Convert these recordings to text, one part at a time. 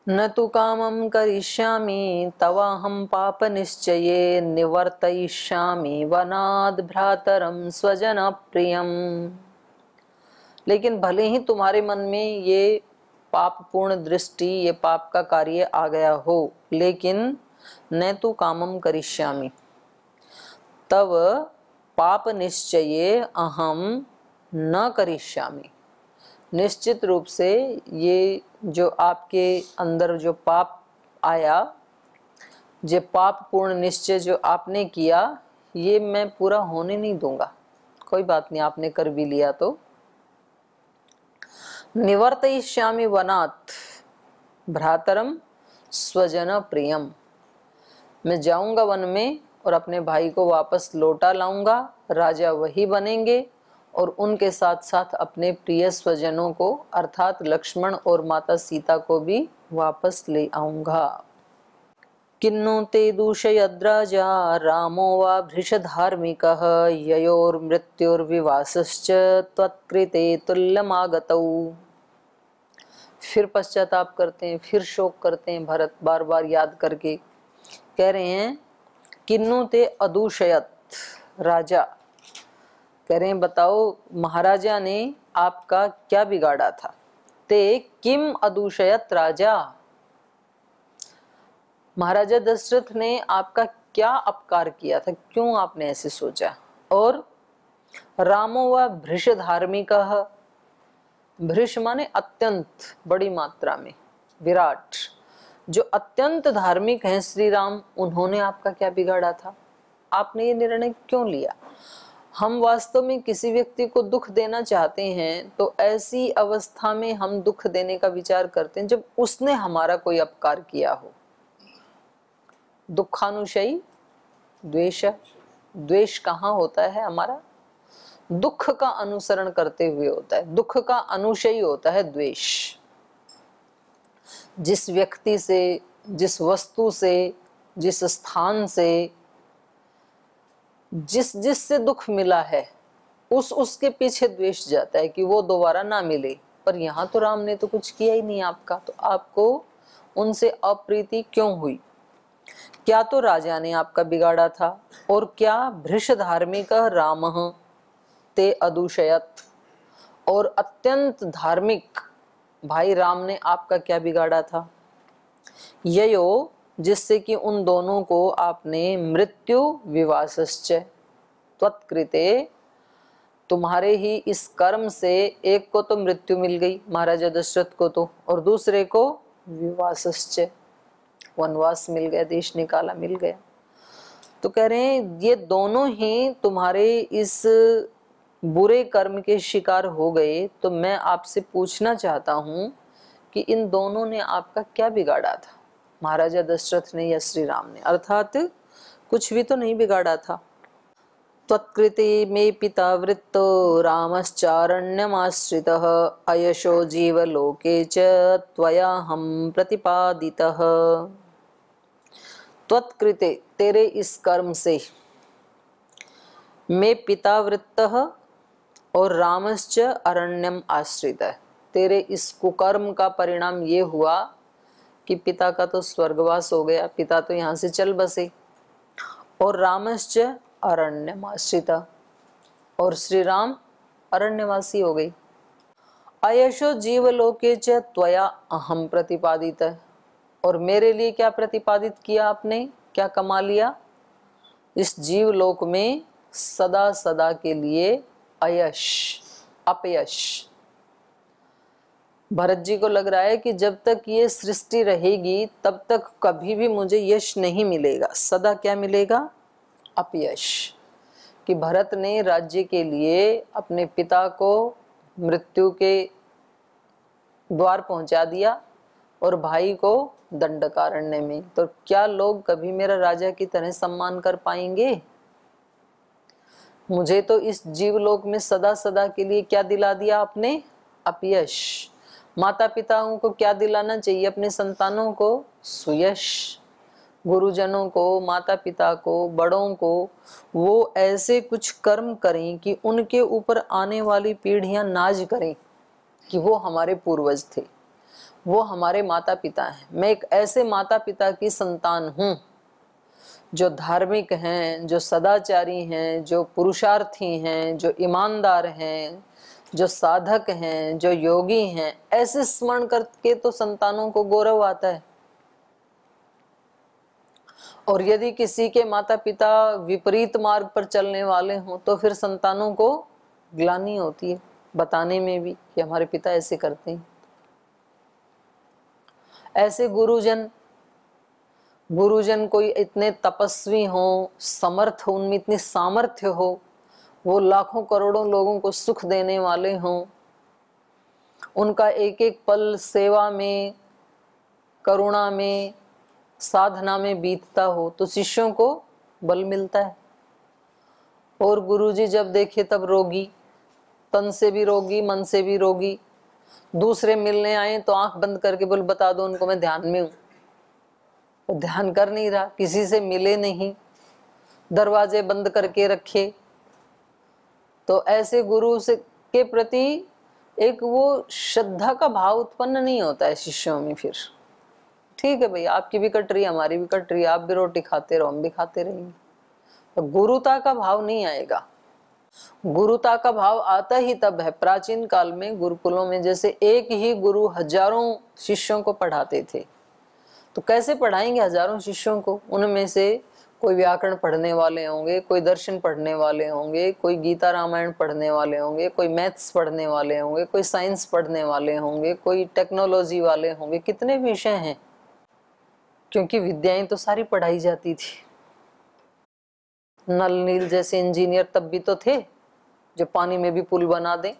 न तु कामं करिष्यामि तवाहं पापनिश्चये निवर्तयिष्यामि वनाद् भ्रातरं स्वजनप्रियम्। लेकिन भले ही तुम्हारे मन में ये पापपूर्ण दृष्टि, ये पाप का कार्य आ गया हो, लेकिन न तु कामं करिष्यामि, तव पाप निश्चये अहम न करिष्यामि। निश्चित रूप से ये जो आपके अंदर जो पाप आया, जो पाप पूर्ण निश्चय जो आपने किया, ये मैं पूरा होने नहीं दूंगा। कोई बात नहीं, आपने कर भी लिया तो। निवर्तयिष्यामि वनात् भ्रातरम स्वजन प्रियम। मैं जाऊंगा वन में और अपने भाई को वापस लौटा लाऊंगा। राजा वही बनेंगे और उनके साथ साथ अपने प्रिय स्वजनों को अर्थात लक्ष्मण और माता सीता को भी वापस ले आऊंगा। किन्नु ते दूषयद्राजा रामो वा भृशधार्मिकः ययोर्मृत्युर्विवासश्च त्वत्कृते तुल्यमागतौ। फिर पश्चाताप करते हैं, फिर शोक करते हैं भरत, बार बार याद करके कह रहे हैं किन्नु ते अदूषयत। राजा कह रहे हैं बताओ महाराजा ने आपका क्या बिगाड़ा था। ते किम अदूषयत राजा, महाराजा दशरथ ने आपका क्या अपकार किया था, क्यों आपने ऐसे सोचा। और रामो व भृश धार्मिक, भृश माने अत्यंत बड़ी मात्रा में, विराट, जो अत्यंत धार्मिक हैं श्री राम, उन्होंने आपका क्या बिगाड़ा था, आपने ये निर्णय क्यों लिया। हम वास्तव में किसी व्यक्ति को दुख देना चाहते हैं तो ऐसी अवस्था में हम दुख देने का विचार करते हैं जब उसने हमारा कोई अपकार किया हो। दुखानुशयी द्वेष, द्वेष कहाँ होता है हमारा, दुख का अनुसरण करते हुए होता है, दुख का अनुशयी होता है द्वेष। जिस व्यक्ति से, जिस वस्तु से, जिस स्थान से, जिससे दुख मिला है, उसके पीछे द्वेष जाता है कि वो दोबारा ना मिले। पर यहाँ तो राम ने तो कुछ किया ही नहीं आपका, तो आपको उनसे अप्रीति क्यों हुई। क्या तो राजा ने आपका बिगाड़ा था, और क्या भृश धार्मिक रामः ते अदूषयत, और अत्यंत धार्मिक भाई राम ने आपका क्या बिगाड़ा था। ययो, जिससे कि उन दोनों को आपने मृत्यु विवासश्च त्वत्कृते, तुम्हारे ही इस कर्म से एक को तो मृत्यु मिल गई महाराजा दशरथ को तो, और दूसरे को विवासश्च वनवास मिल गया, देश निकाला मिल गया। तो कह रहे हैं ये दोनों ही तुम्हारे इस बुरे कर्म के शिकार हो गए। तो मैं आपसे पूछना चाहता हूं कि इन दोनों ने आपका क्या बिगाड़ा था, महाराजा दशरथ ने या श्री राम ने, अर्थात कुछ भी तो नहीं बिगाड़ा था। त्वत्कृते मे पिता वृत्तो रामश्चारण्यमाश्रितः अयशो जीवलोके च त्वयाहं प्रतिपादितः। त्वत्कृते, तेरे इस कर्म से, मे पिता वृत्तः और रामश्च अरण्यम आश्रित है, तेरे इस कुकर्म का परिणाम ये हुआ कि पिता का तो स्वर्गवास हो गया, पिता तो यहाँ से चल बसे, और रामश्च अरण्यमाश्रित, और श्री राम अरण्यवासी हो गई। अयशो जीवलोके च त्वया अहम प्रतिपादित है, और मेरे लिए क्या प्रतिपादित किया आपने, क्या कमा लिया इस जीवलोक में सदा सदा के लिए अयश, अपयश। भरत जी को लग रहा है कि जब तक ये सृष्टि रहेगी तब तक कभी भी मुझे यश नहीं मिलेगा, सदा क्या मिलेगा, अपयश। कि भरत ने राज्य के लिए अपने पिता को मृत्यु के द्वार पहुंचा दिया और भाई को दंडकारण्य में, तो क्या लोग कभी मेरा राजा की तरह सम्मान कर पाएंगे। मुझे तो इस जीवलोक में सदा सदा के लिए क्या दिला दिया आपने, अपयश। माता पिताओं को क्या दिलाना चाहिए अपने संतानों को, सुयश। गुरुजनों को, माता पिता को, बड़ों को वो ऐसे कुछ कर्म करें कि उनके ऊपर आने वाली पीढ़ियां नाज करें कि वो हमारे पूर्वज थे, वो हमारे माता पिता हैं। मैं एक ऐसे माता पिता की संतान हूँ जो धार्मिक हैं, जो सदाचारी हैं, जो पुरुषार्थी हैं, जो ईमानदार हैं, जो साधक हैं, जो योगी हैं। ऐसे स्मरण करके तो संतानों को गौरव आता है। और यदि किसी के माता पिता विपरीत मार्ग पर चलने वाले हों तो फिर संतानों को ग्लानि होती है बताने में भी कि हमारे पिता ऐसे करते हैं। ऐसे गुरुजन कोई इतने तपस्वी हो, समर्थ हो, उनमें इतनी सामर्थ्य हो, वो लाखों करोड़ों लोगों को सुख देने वाले हों, उनका एक एक पल सेवा में, करुणा में, साधना में बीतता हो तो शिष्यों को बल मिलता है। और गुरुजी जब देखे तब रोगी, तन से भी रोगी, मन से भी रोगी, दूसरे मिलने आए तो आंख बंद करके बोल बता दो उनको मैं ध्यान में हूं। तो ध्यान कर नहीं रहा, किसी से मिले नहीं, दरवाजे बंद करके रखे। तो ऐसे गुरु से के प्रति एक वो श्रद्धा का भाव उत्पन्न नहीं होता है शिष्यों में। फिर ठीक है भाई, आपकी भी कट रही है, हमारी भी कट रही है, आप भी रोटी खाते रहो, हम भी खाते रहेंगे। तो गुरुता का भाव नहीं आएगा। गुरुता का भाव आता ही तब है, प्राचीन काल में गुरुकुलों में जैसे एक ही गुरु हजारों शिष्यों को पढ़ाते थे, तो कैसे पढ़ाएंगे हजारों शिष्यों को? उनमें से कोई व्याकरण पढ़ने वाले होंगे, कोई दर्शन पढ़ने वाले होंगे, कोई गीता रामायण पढ़ने वाले होंगे, कोई मैथ्स पढ़ने वाले होंगे, कोई साइंस पढ़ने वाले होंगे, कोई टेक्नोलॉजी वाले होंगे। कितने विषय हैं, क्योंकि विद्याएं तो सारी पढ़ाई जाती थी। नल नील जैसे इंजीनियर तब भी तो थे जो पानी में भी पुल बना दें।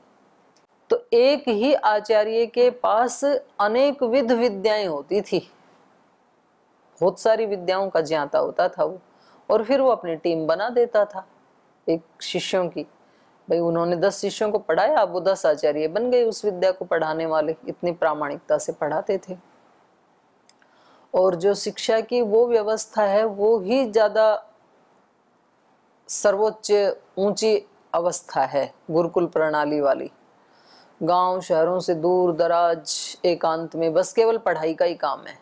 तो एक ही आचार्य के पास अनेक विध विद्याएं होती थी, बहुत सारी विद्याओं का ज्ञाता होता था वो। और फिर वो अपनी टीम बना देता था एक शिष्यों की। भाई उन्होंने 10 शिष्यों को पढ़ाया, अब वो 10 आचार्य बन गए उस विद्या को पढ़ाने वाले। इतनी प्रामाणिकता से पढ़ाते थे। और जो शिक्षा की वो व्यवस्था है वो ही ज्यादा सर्वोच्च ऊंची अवस्था है, गुरुकुल प्रणाली वाली। गांव शहरों से दूर दराज एकांत में बस केवल पढ़ाई का ही काम है।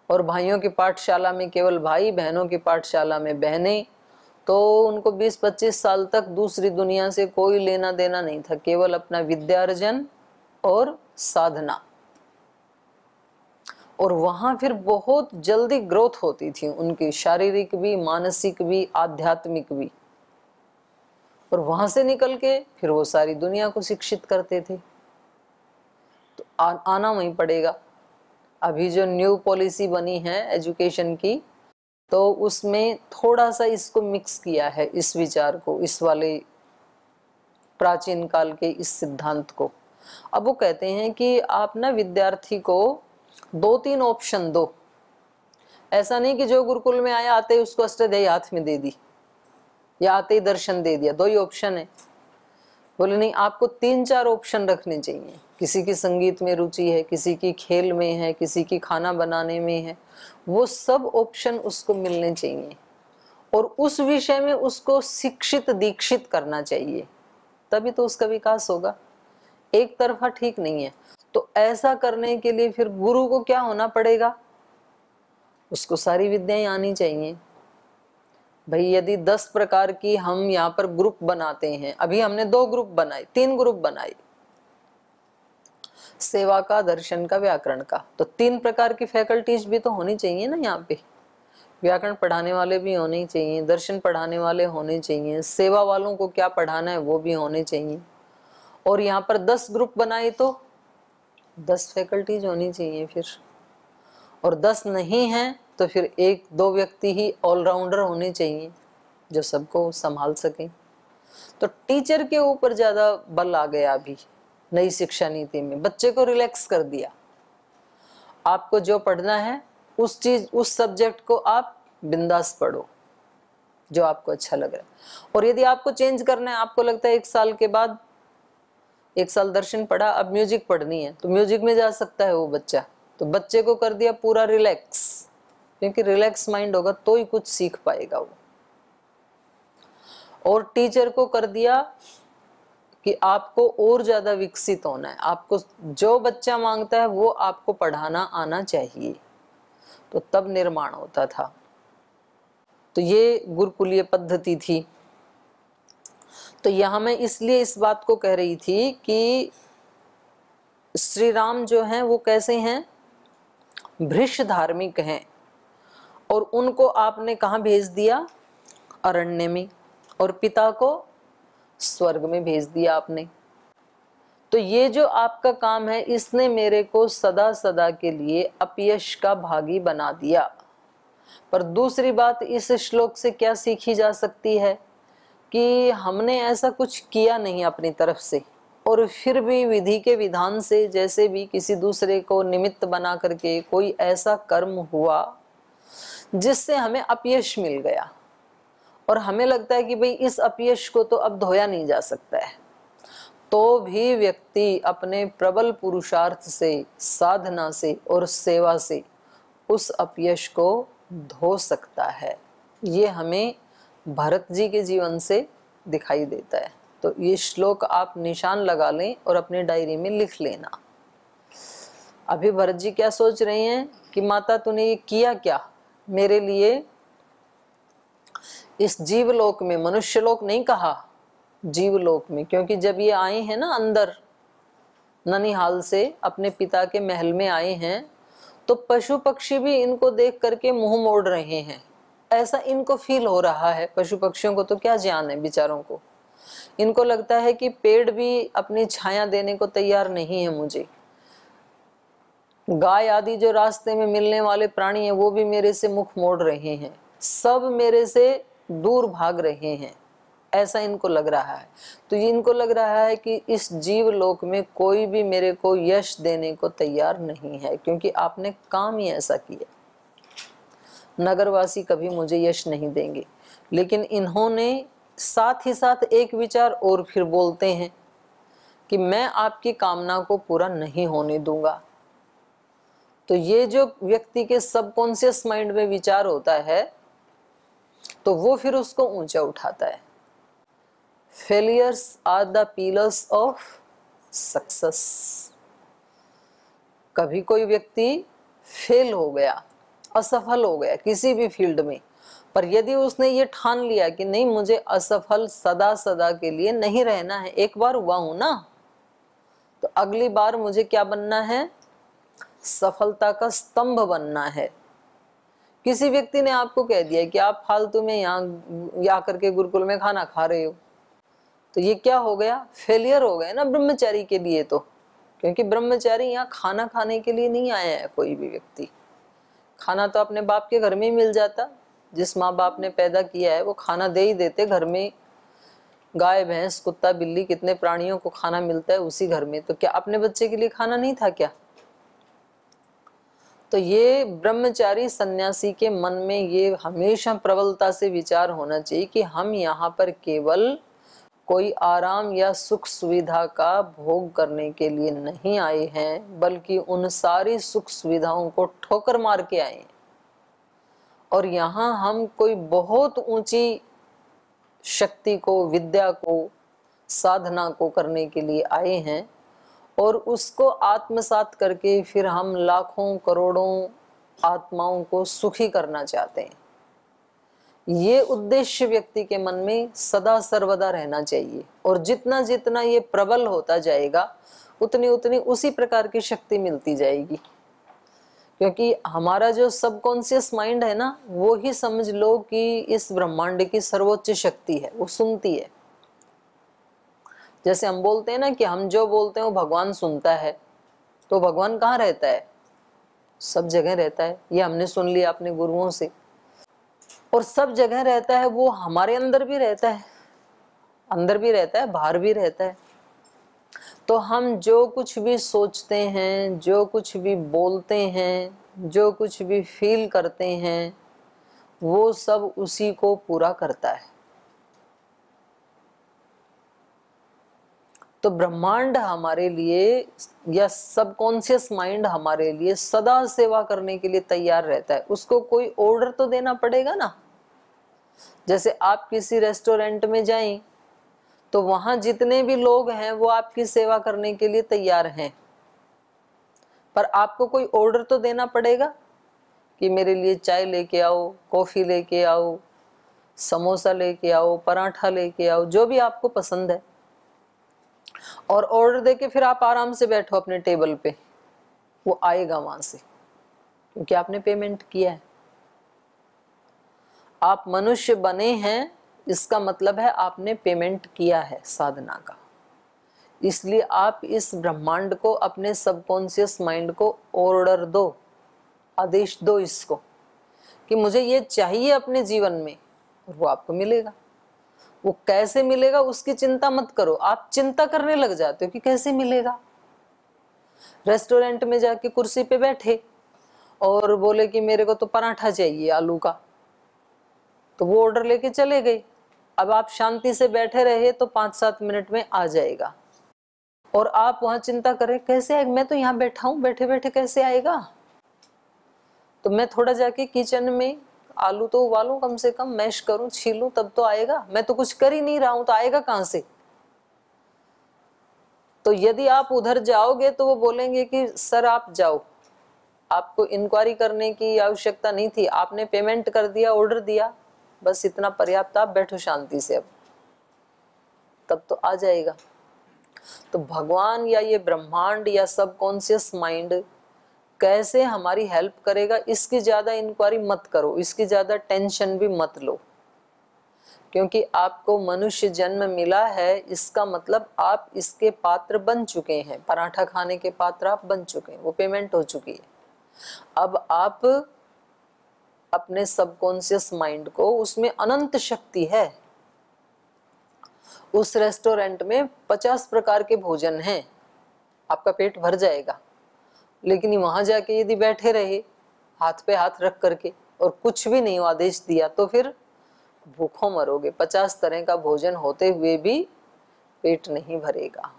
और भाइयों की पाठशाला में केवल भाई, बहनों की पाठशाला में बहनें। तो उनको 20-25 साल तक दूसरी दुनिया से कोई लेना देना नहीं था, केवल अपना विद्यार्जन और साधना। और वहां फिर बहुत जल्दी ग्रोथ होती थी उनकी, शारीरिक भी, मानसिक भी, आध्यात्मिक भी। और वहां से निकल के फिर वो सारी दुनिया को शिक्षित करते थे। तो आना वहीं पड़ेगा। अभी जो न्यू पॉलिसी बनी है एजुकेशन की, तो उसमें थोड़ा सा इसको मिक्स किया है, इस विचार को, इस वाले प्राचीन काल के इस सिद्धांत को। अब वो कहते हैं कि आप ना विद्यार्थी को 2-3 ऑप्शन दो। ऐसा नहीं कि जो गुरुकुल में आया आते ही उसको अष्टाध्यायी हाथ में दे दी या आते ही दर्शन दे दिया। 2 ही ऑप्शन है। बोले नहीं, आपको 3-4 ऑप्शन रखने चाहिए। किसी की संगीत में रुचि है, किसी की खेल में है, किसी की खाना बनाने में है, वो सब ऑप्शन उसको मिलने चाहिए। और उस विषय में उसको शिक्षित दीक्षित करना चाहिए, तभी तो उसका विकास होगा। एक तरफा ठीक नहीं है। तो ऐसा करने के लिए फिर गुरु को क्या होना पड़ेगा? उसको सारी विद्याएं आनी चाहिए। भाई यदि 10 प्रकार की हम यहाँ पर ग्रुप बनाते हैं, अभी हमने 2 ग्रुप बनाए, 3 ग्रुप बनाए, सेवा का, दर्शन का, व्याकरण का, तो 3 प्रकार की फैकल्टीज भी तो होनी चाहिए ना यहाँ पे। व्याकरण पढ़ाने वाले भी होने चाहिए, दर्शन पढ़ाने वाले होने चाहिए, सेवा वालों को क्या पढ़ाना है वो भी होने चाहिए। और यहाँ पर 10 ग्रुप बनाए तो 10 फैकल्टीज होनी चाहिए फिर। और 10 नहीं है तो फिर 1-2 व्यक्ति ही ऑलराउंडर होने चाहिए जो सबको संभाल सके। तो टीचर के ऊपर ज्यादा बल आ गया अभी नई शिक्षा नीति में। बच्चे को रिलैक्स कर दिया, आपको जो पढ़ना है उस चीज, उस सब्जेक्ट को आप बिंदास पढ़ो जो आपको अच्छा लग रहा है। और यदि आपको चेंज करना है, आपको लगता है 1 साल के बाद, 1 साल दर्शन पढ़ा, अब म्यूजिक पढ़नी है, तो म्यूजिक में जा सकता है वो बच्चा। तो बच्चे को कर दिया पूरा रिलैक्स, क्योंकि रिलैक्स माइंड होगा तो ही कुछ सीख पाएगा वो। और टीचर को कर दिया कि आपको और ज्यादा विकसित होना है, आपको जो बच्चा मांगता है वो आपको पढ़ाना आना चाहिए, तो तब निर्माण होता था। तो ये गुरुकुलीय पद्धति थी। तो यहां मैं इसलिए इस बात को कह रही थी कि श्री राम जो हैं वो कैसे हैं, भ्रष्ट धार्मिक हैं, और उनको आपने कहाँ भेज दिया, अरण्य में, और पिता को स्वर्ग में भेज दिया आपने। तो ये जो आपका काम है इसने मेरे को सदा सदा के लिए अपयश का भागी बना दिया। पर दूसरी बात इस श्लोक से क्या सीखी जा सकती है कि हमने ऐसा कुछ किया नहीं अपनी तरफ से, और फिर भी विधि के विधान से जैसे भी किसी दूसरे को निमित्त बना करके कोई ऐसा कर्म हुआ जिससे हमें अपयश मिल गया, और हमें लगता है कि भाई इस अपयश को तो अब धोया नहीं जा सकता है, तो भी व्यक्ति अपने प्रबल पुरुषार्थ से, साधना से और सेवा से उस अपयश को धो सकता है। ये हमें भरत जी के जीवन से दिखाई देता है। तो ये श्लोक आप निशान लगा लें और अपनी डायरी में लिख लेना। अभी भरत जी क्या सोच रहे हैं कि माता तूने ये किया क्या मेरे लिए, इस जीवलोक में, मनुष्यलोक नहीं कहा, जीवलोक में, क्योंकि जब ये आए हैं ना अंदर ननिहाल से अपने पिता के महल में आए हैं, तो पशु पक्षी भी इनको देख करके मुंह मोड़ रहे हैं, ऐसा इनको फील हो रहा है। पशु पक्षियों को तो क्या ज्ञान है बेचारों को, इनको लगता है कि पेड़ भी अपनी छाया देने को तैयार नहीं है मुझे, गाय आदि जो रास्ते में मिलने वाले प्राणी हैं वो भी मेरे से मुख मोड़ रहे हैं, सब मेरे से दूर भाग रहे हैं, ऐसा इनको लग रहा है। तो इनको लग रहा है कि इस जीव लोक में कोई भी मेरे को यश देने को तैयार नहीं है, क्योंकि आपने काम ही ऐसा किया। नगरवासी कभी मुझे यश नहीं देंगे। लेकिन इन्होंने साथ ही साथ एक विचार और फिर बोलते हैं कि मैं आपकी कामना को पूरा नहीं होने दूंगा। तो ये जो व्यक्ति के सबकॉन्शियस माइंड में विचार होता है तो वो फिर उसको ऊंचा उठाता है। Failures are the pillars of success. कभी कोई व्यक्ति फेल हो गया, असफल हो गया किसी भी फील्ड में, पर यदि उसने ये ठान लिया कि नहीं मुझे असफल सदा सदा के लिए नहीं रहना है, एक बार हुआ हूं ना, तो अगली बार मुझे क्या बनना है, सफलता का स्तंभ बनना है। किसी व्यक्ति ने आपको कह दिया कि आप फालतू में यहाँ आकर के गुरुकुल में खाना खा रहे हो, तो ये क्या हो गया, फेलियर हो गया ना ब्रह्मचारी के लिए। तो क्योंकि ब्रह्मचारी यहाँ खाना खाने के लिए नहीं आया है कोई भी व्यक्ति, खाना तो अपने बाप के घर में ही मिल जाता, जिस माँ बाप ने पैदा किया है वो खाना दे ही देते। घर में गाय भैंस कुत्ता बिल्ली कितने प्राणियों को खाना मिलता है उसी घर में, तो क्या अपने बच्चे के लिए खाना नहीं था क्या। तो ये ब्रह्मचारी सन्यासी के मन में ये हमेशा प्रबलता से विचार होना चाहिए कि हम यहाँ पर केवल कोई आराम या सुख सुविधा का भोग करने के लिए नहीं आए हैं, बल्कि उन सारी सुख सुविधाओं को ठोकर मार के आए हैं। और यहाँ हम कोई बहुत ऊंची शक्ति को, विद्या को, साधना को करने के लिए आए हैं, और उसको आत्मसात करके फिर हम लाखों करोड़ों आत्माओं को सुखी करना चाहते हैं। ये उद्देश्य व्यक्ति के मन में सदा सर्वदा रहना चाहिए, और जितना जितना ये प्रबल होता जाएगा उतनी उतनी उसी प्रकार की शक्ति मिलती जाएगी। क्योंकि हमारा जो सबकॉन्शियस माइंड है ना, वो ही समझ लो कि इस ब्रह्मांड की सर्वोच्च शक्ति है, वो सुनती है। जैसे हम बोलते हैं ना कि हम जो बोलते हैं वो भगवान सुनता है, तो भगवान कहाँ रहता है, सब जगह रहता है। ये हमने सुन लिया अपने गुरुओं से। और सब जगह रहता है, वो हमारे अंदर भी रहता है, अंदर भी रहता है, बाहर भी रहता है। तो हम जो कुछ भी सोचते हैं, जो कुछ भी बोलते हैं, जो कुछ भी फील करते हैं, वो सब उसी को पूरा करता है। तो ब्रह्मांड हमारे लिए या सबकॉन्शियस माइंड हमारे लिए सदा सेवा करने के लिए तैयार रहता है। उसको कोई ऑर्डर तो देना पड़ेगा ना। जैसे आप किसी रेस्टोरेंट में जाएं तो वहां जितने भी लोग हैं वो आपकी सेवा करने के लिए तैयार हैं, पर आपको कोई ऑर्डर तो देना पड़ेगा कि मेरे लिए चाय लेके आओ, कॉफी लेके आओ, समोसा लेके आओ, पराठा लेके आओ, जो भी आपको पसंद है, और ऑर्डर देके फिर आप आराम से बैठो अपने टेबल पे, वो आएगा वहां से, क्योंकि आपने पेमेंट किया है। आप मनुष्य बने हैं, इसका मतलब है आपने पेमेंट किया है साधना का। इसलिए आप इस ब्रह्मांड को, अपने सबकॉन्शियस माइंड को ऑर्डर दो, आदेश दो इसको कि मुझे ये चाहिए अपने जीवन में, और वो आपको मिलेगा। वो कैसे मिलेगा उसकी चिंता मत करो, आप चिंता करने लग जाते हो कि कैसे मिलेगा। रेस्टोरेंट में जाके कुर्सी पे बैठे और बोले कि मेरे को तो पराठा चाहिए आलू का, तो वो ऑर्डर लेके चले गए। अब आप शांति से बैठे रहे तो 5-7 मिनट में आ जाएगा, और आप वहां चिंता करें कैसे आएगा, मैं तो यहाँ बैठा हूं, बैठे बैठे कैसे आएगा, तो मैं थोड़ा जाके किचन में आलू तो उबालूं, कम से कम मैश करूं, छीलूं, तब तो आएगा। मैं तो कुछ कर ही नहीं रहा हूं, तो आएगा कहां से। तो यदि आप उधर जाओगे तो वो बोलेंगे कि सर आप जाओ, आपको इंक्वायरी करने की आवश्यकता नहीं थी, आपने पेमेंट कर दिया, ऑर्डर दिया, बस इतना पर्याप्त, आप बैठो शांति से, अब तब तो आ जाएगा। तो भगवान या ये ब्रह्मांड या सबकॉन्शियस माइंड कैसे हमारी हेल्प करेगा, इसकी ज्यादा इंक्वायरी मत करो, इसकी ज्यादा टेंशन भी मत लो, क्योंकि आपको मनुष्य जन्म मिला है, इसका मतलब आप इसके पात्र बन चुके हैं, पराठा खाने के पात्र आप बन चुके हैं, वो पेमेंट हो चुकी है। अब आप अपने सबकॉन्शियस माइंड को, उसमें अनंत शक्ति है, उस रेस्टोरेंट में 50 प्रकार के भोजन हैं, आपका पेट भर जाएगा। लेकिन वहां जाके यदि बैठे रहे हाथ पे हाथ रख करके और कुछ भी नहीं आदेश दिया, तो फिर भूखों मरोगे। 50 तरह का भोजन होते हुए भी पेट नहीं भरेगा।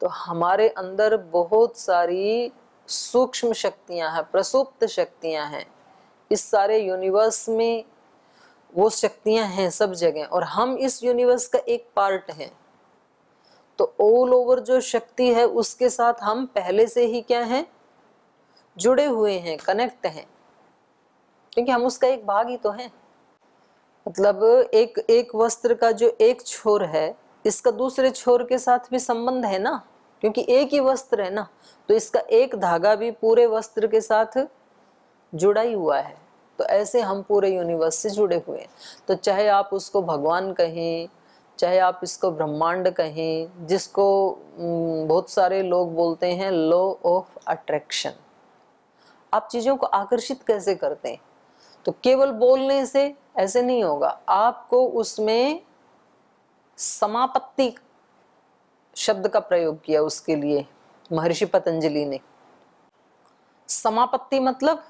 तो हमारे अंदर बहुत सारी सूक्ष्म शक्तियां हैं, प्रसुप्त शक्तियां हैं, इस सारे यूनिवर्स में वो शक्तियां हैं सब जगह, और हम इस यूनिवर्स का एक पार्ट हैं। तो ऑल ओवर जो शक्ति है उसके साथ हम पहले से ही क्या हैं, जुड़े हुए हैं, कनेक्ट हैं, क्योंकि हम उसका एक भाग ही तो हैं। मतलब एक वस्त्र का जो एक छोर है, इसका दूसरे छोर के साथ भी संबंध है ना, क्योंकि एक ही वस्त्र है ना, तो इसका एक धागा भी पूरे वस्त्र के साथ जुड़ा ही हुआ है। तो ऐसे हम पूरे यूनिवर्स से जुड़े हुए हैं। तो चाहे आप उसको भगवान कहें, चाहे आप इसको ब्रह्मांड कहें, जिसको बहुत सारे लोग बोलते हैं लॉ ऑफ अट्रैक्शन। आप चीजों को आकर्षित कैसे करते हैं, तो केवल बोलने से ऐसे नहीं होगा, आपको उसमें समापत्ति शब्द का प्रयोग किया उसके लिए महर्षि पतंजलि ने। समापत्ति मतलब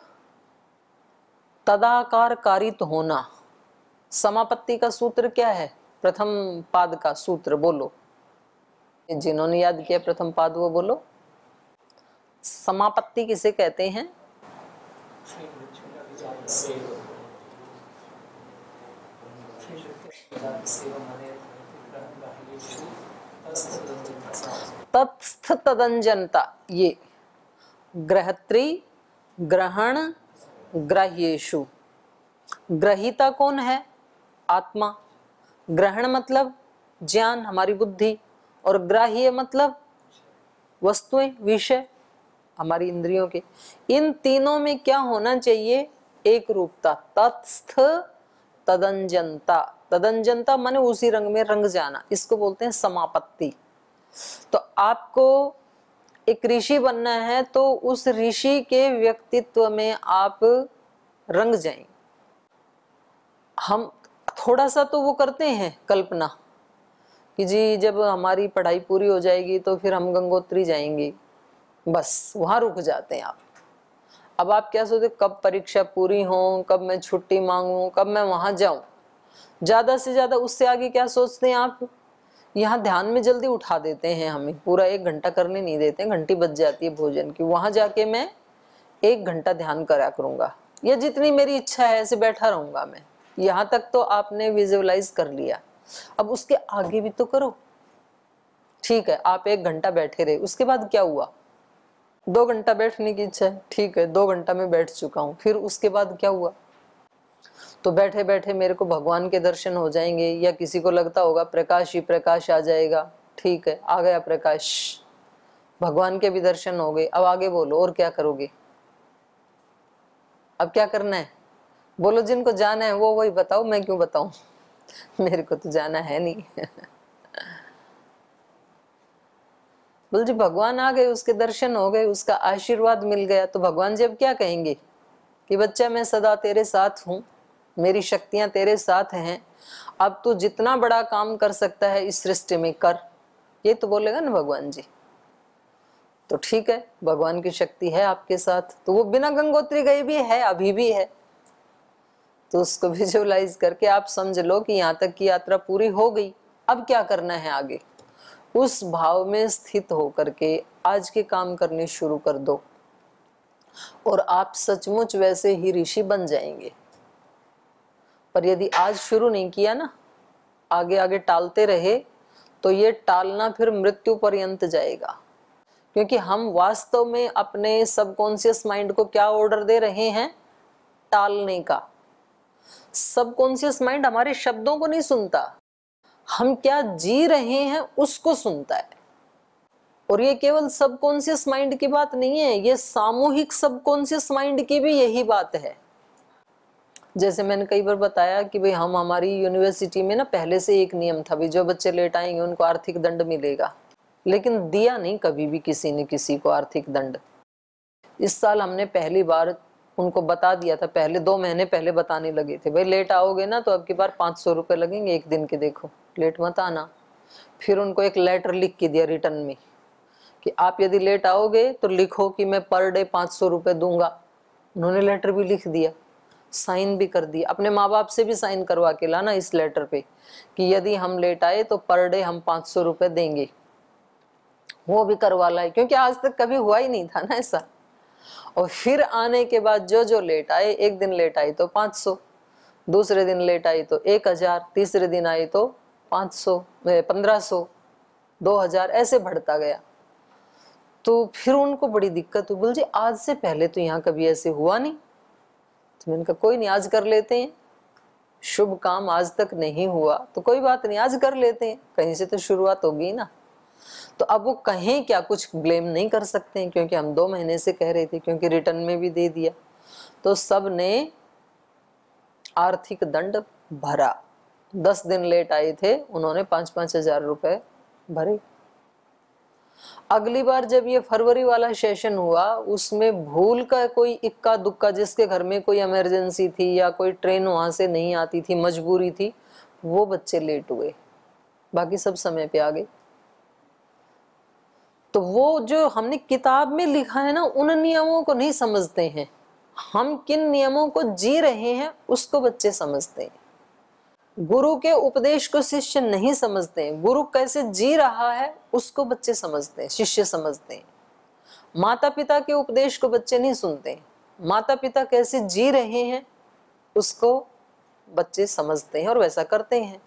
तदाकार कारित होना। समापत्ति का सूत्र क्या है, प्रथम पाद का सूत्र बोलो, जिन्होंने याद किया प्रथम पाद वो बोलो। समापत्ति किसे कहते हैं? तत्स्थ तदंजनता, ये ग्रहत्री ग्रहण ग्राह्येषु। ग्रहीता कौन है? आत्मा। ग्रहण मतलब ज्ञान, हमारी बुद्धि, और ग्राह्य मतलब वस्तुएं, विषय, हमारी इंद्रियों के। इन तीनों में क्या होना चाहिए? एक रूपता। तत्स्थ तदंजनता। तदंजनता माने उसी रंग में रंग जाना, इसको बोलते हैं समापत्ति। तो आपको एक ऋषि बनना है, तो उस ऋषि के व्यक्तित्व में आप रंग जाएं। हम थोड़ा सा तो वो करते हैं कल्पना कि जी जब हमारी पढ़ाई पूरी हो जाएगी तो फिर हम गंगोत्री जाएंगे, बस वहां रुक जाते हैं आप। अब आप क्या सोचते, कब परीक्षा पूरी हो, कब मैं छुट्टी मांगू, कब मैं वहां जाऊं, ज्यादा से ज्यादा उससे आगे क्या सोचते हैं आप? यहाँ ध्यान में जल्दी उठा देते हैं, हमें पूरा 1 घंटा करने नहीं देते, घंटी बज जाती है भोजन की, वहां जाके मैं 1 घंटा ध्यान करा करूंगा, या जितनी मेरी इच्छा है ऐसे बैठा रहूंगा मैं। यहाँ तक तो आपने विजुअलाइज कर लिया, अब उसके आगे भी तो करो। ठीक है, आप 1 घंटा बैठे रहे, उसके बाद क्या हुआ? 2 घंटा बैठने की इच्छा है, ठीक है 2 घंटा में बैठ चुका हूँ, फिर उसके बाद क्या हुआ? तो बैठे बैठे मेरे को भगवान के दर्शन हो जाएंगे, या किसी को लगता होगा प्रकाश ही प्रकाश आ जाएगा, ठीक है आ गया प्रकाश, भगवान के भी दर्शन हो गए। अब आगे बोलो और क्या करोगे? अब क्या करना है बोलो, जिनको जाना है वो वही बताओ, मैं क्यों बताऊं मेरे को तो जाना है नहीं बोल जी भगवान आ गए, उसके दर्शन हो गए, उसका आशीर्वाद मिल गया, तो भगवान जी अब क्या कहेंगे कि बच्चा मैं सदा तेरे साथ हूं, मेरी शक्तियां तेरे साथ हैं, अब तू जितना बड़ा काम कर सकता है इस सृष्टि में कर, ये तो बोलेगा ना भगवान जी। तो ठीक है, भगवान की शक्ति है आपके साथ, तो वो बिना गंगोत्री गए भी है, अभी भी है, तो उसको विजुअलाइज करके आप समझ लो कि यहाँ तक की यात्रा पूरी हो गई, अब क्या करना है आगे। उस भाव में स्थित होकर के आज के काम करने शुरू कर दो और आप सचमुच वैसे ही ऋषि बन जाएंगे। पर यदि आज शुरू नहीं किया ना, आगे आगे टालते रहे, तो ये टालना फिर मृत्यु पर्यंत जाएगा। क्योंकि हम वास्तव में अपने सबकॉन्शियस माइंड को क्या ऑर्डर दे रहे हैं? टालने का। सबकॉन्शियस माइंड हमारे शब्दों को नहीं सुनता, हम क्या जी रहे हैं उसको सुनता है। और ये केवल सबकॉन्शियस माइंड की बात नहीं है, ये सामूहिक सबकॉन्शियस माइंड की भी यही बात है। जैसे मैंने कई बार बताया कि भाई हम हमारी यूनिवर्सिटी में ना पहले से एक नियम था, भाई जो बच्चे लेट आएंगे उनको आर्थिक दंड मिलेगा, लेकिन दिया नहीं कभी भी किसी ने किसी को आर्थिक दंड। इस साल हमने पहली बार उनको बता दिया था, पहले 2 महीने पहले बताने लगे थे, भाई लेट आओगे ना तो अब की बार 500 रुपये लगेंगे 1 दिन के, देखो लेट मत आना। फिर उनको एक लेटर लिख के दिया रिटर्न में कि आप यदि लेट आओगे तो लिखो कि मैं पर डे 500 रुपये दूंगा। उन्होंने लेटर भी लिख दिया, साइन भी कर दिया, अपने माँ बाप से भी साइन करवा के लाना इस लेटर पे कि यदि हम लेट आए तो पर डे हम 500 रुपये देंगे, वो भी करवा लाए, क्योंकि आज तक कभी हुआ ही नहीं था ना ऐसा। और फिर आने के बाद जो जो लेट आए, 1 दिन लेट आई तो 500, दूसरे दिन लेट आई तो 1000, तीसरे दिन आई तो 500, 1500, 2000, ऐसे बढ़ता गया। तो फिर उनको बड़ी दिक्कत हुई, बोल जी आज से पहले तो यहाँ कभी ऐसे हुआ नहीं। तो मैंने कहा कोई नहीं, आज कर लेते हैं, शुभ काम आज तक नहीं हुआ तो कोई बात नहीं, आज कर लेते हैं, कहीं से तो शुरुआत होगी ना। तो अब वो कहें क्या, कुछ ब्लेम नहीं कर सकते हैं, क्योंकि हम 2 महीने से कह रहे थे, क्योंकि रिटर्न में भी दे दिया। तो सब ने आर्थिक दंड भरा। 10 दिन लेट आए थे, उन्होंने 5-5 हजार रुपए भरे। अगली बार जब ये फरवरी वाला सेशन हुआ, उसमें भूल का कोई इक्का दुक्का, जिसके घर में कोई इमरजेंसी थी या कोई ट्रेन वहां से नहीं आती थी, मजबूरी थी, वो बच्चे लेट हुए, बाकी सब समय पे आ गए। तो वो जो हमने किताब में लिखा है ना, उन नियमों को नहीं समझते हैं। हम किन नियमों को जी रहे हैं उसको बच्चे समझते हैं। गुरु के उपदेश को शिष्य नहीं समझते हैं, गुरु कैसे जी रहा है उसको बच्चे समझते हैं, शिष्य समझते हैं। माता पिता के उपदेश को बच्चे नहीं सुनते, माता पिता कैसे जी रहे हैं उसको बच्चे समझते हैं और वैसा करते हैं।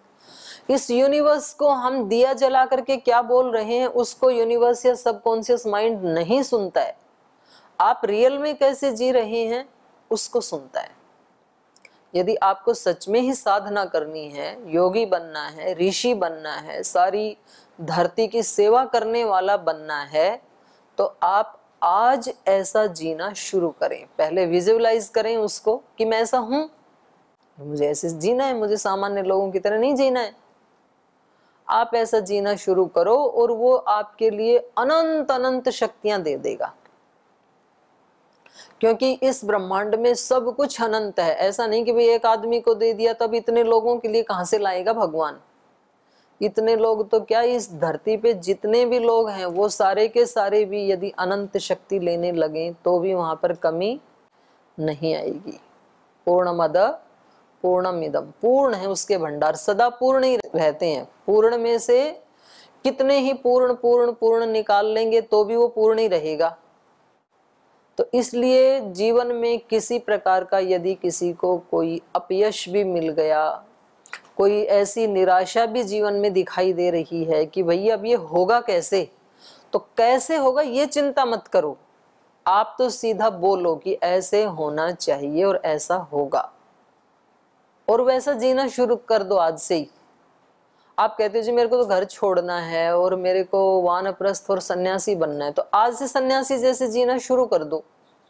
इस यूनिवर्स को हम दिया जला करके क्या बोल रहे हैं उसको यूनिवर्स या सबकॉन्शियस माइंड नहीं सुनता है। आप रियल में कैसे जी रहे हैं उसको सुनता है। यदि आपको सच में ही साधना करनी है, योगी बनना है, ऋषि बनना है, सारी धरती की सेवा करने वाला बनना है, तो आप आज ऐसा जीना शुरू करें। पहले विजुअलाइज करें उसको कि मैं ऐसा हूं, मुझे ऐसे जीना है, मुझे सामान्य लोगों की तरह नहीं जीना है। आप ऐसा जीना शुरू करो और वो आपके लिए अनंत अनंत शक्तियां दे देगा। क्योंकि इस ब्रह्मांड में सब कुछ अनंत है। ऐसा नहीं कि भाई एक आदमी को दे दिया तब इतने लोगों के लिए कहां से लाएगा भगवान। इतने लोग तो क्या, इस धरती पे जितने भी लोग हैं वो सारे के सारे भी यदि अनंत शक्ति लेने लगे तो भी वहां पर कमी नहीं आएगी। पूर्णमद पूर्णमिदम, पूर्ण है उसके भंडार, सदा पूर्ण ही रहते हैं। पूर्ण में से कितने ही पूर्ण पूर्ण पूर्ण निकाल लेंगे तो भी वो पूर्ण ही रहेगा। तो इसलिए जीवन में किसी प्रकार का यदि किसी को कोई अपयश भी मिल गया, कोई ऐसी निराशा भी जीवन में दिखाई दे रही है कि भैया अब ये होगा कैसे, तो कैसे होगा ये चिंता मत करो, आप तो सीधा बोलो कि ऐसे होना चाहिए और ऐसा होगा, और वैसा जीना शुरू कर दो आज से ही। आप कहते हो जी मेरे को तो घर छोड़ना है और मेरे को वानप्रस्थ और सन्यासी बनना है, तो आज से सन्यासी जैसे जीना शुरू कर दो,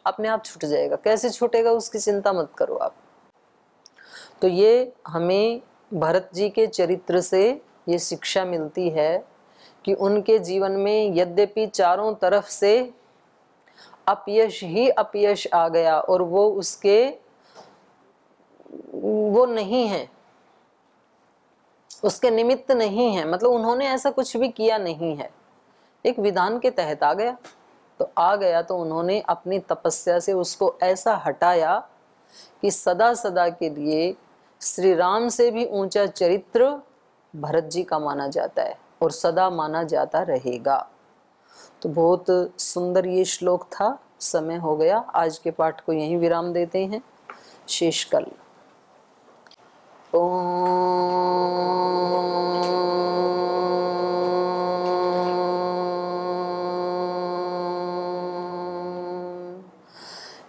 अपने आप छूट जाएगा। कैसे छूटेगा उसकी चिंता मत करो आप। तो ये हमें भरत जी के चरित्र से ये शिक्षा मिलती है कि उनके जीवन में यद्यपि चारों तरफ से अपयश ही अपयश आ गया और वो नहीं है, उसके निमित्त नहीं है, मतलब उन्होंने ऐसा कुछ भी किया नहीं है, एक विधान के तहत आ गया तो आ गया, तो उन्होंने अपनी तपस्या से उसको ऐसा हटाया कि सदा सदा के लिए श्री राम से भी ऊंचा चरित्र भरत जी का माना जाता है और सदा माना जाता रहेगा। तो बहुत सुंदर ये श्लोक था। समय हो गया, आज के पाठ को यहीं विराम देते हैं, शेष कल।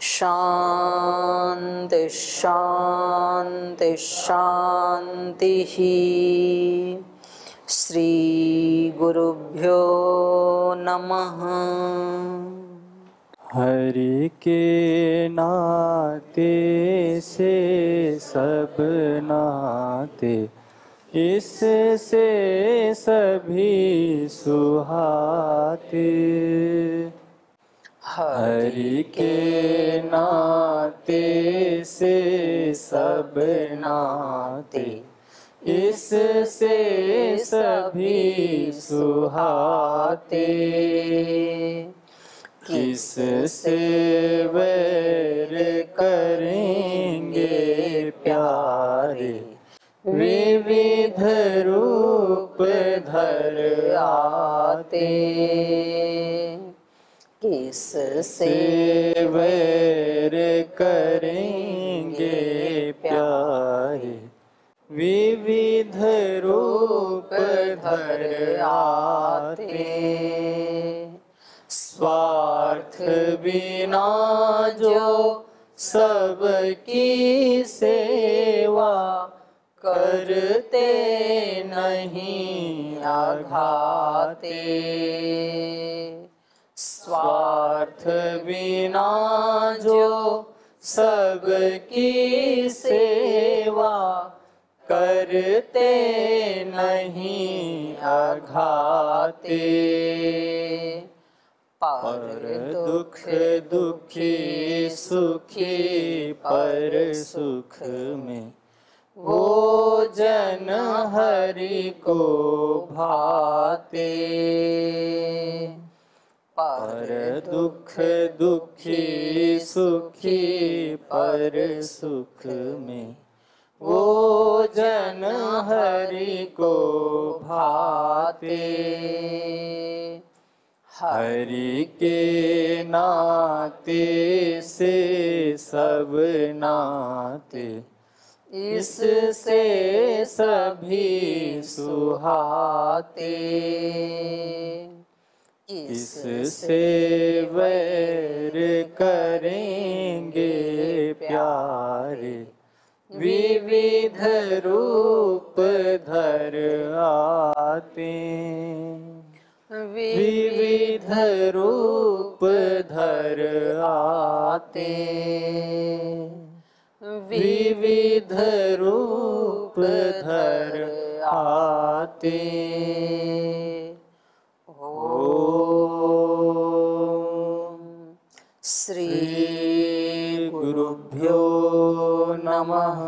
शांति शांति शांति ही। श्री गुरुभ्यो नमः। हरि के नाते से सब नाते, इससे सभी सुहाते। हरि के नाते से सब नाते, इससे सभी सुहाते। किससे वैर करेंगे प्यारे, विविध रूप धर आते। किससे वैर करेंगे प्यारे, विविध रूप धर आते। स्वार्थ बिना जो सबकी सेवा, करते नहीं आघाते। स्वार्थ बिना जो सबकी सेवा, करते नहीं आघाते। पर दुख दुखी सुखी पर सुख में, वो जन हरि को भाते। पर दुख दुखी सुखी पर सुख में, वो जन हरि को भाते। हरि के नाते से सब नाते, इससे सभी सुहाते। इससे वैर करेंगे प्यारे, विविध रूप धर आते। विविध रूप धर आते। विविध रूप धर आते। ओम श्री गुरुभ्यो नमः।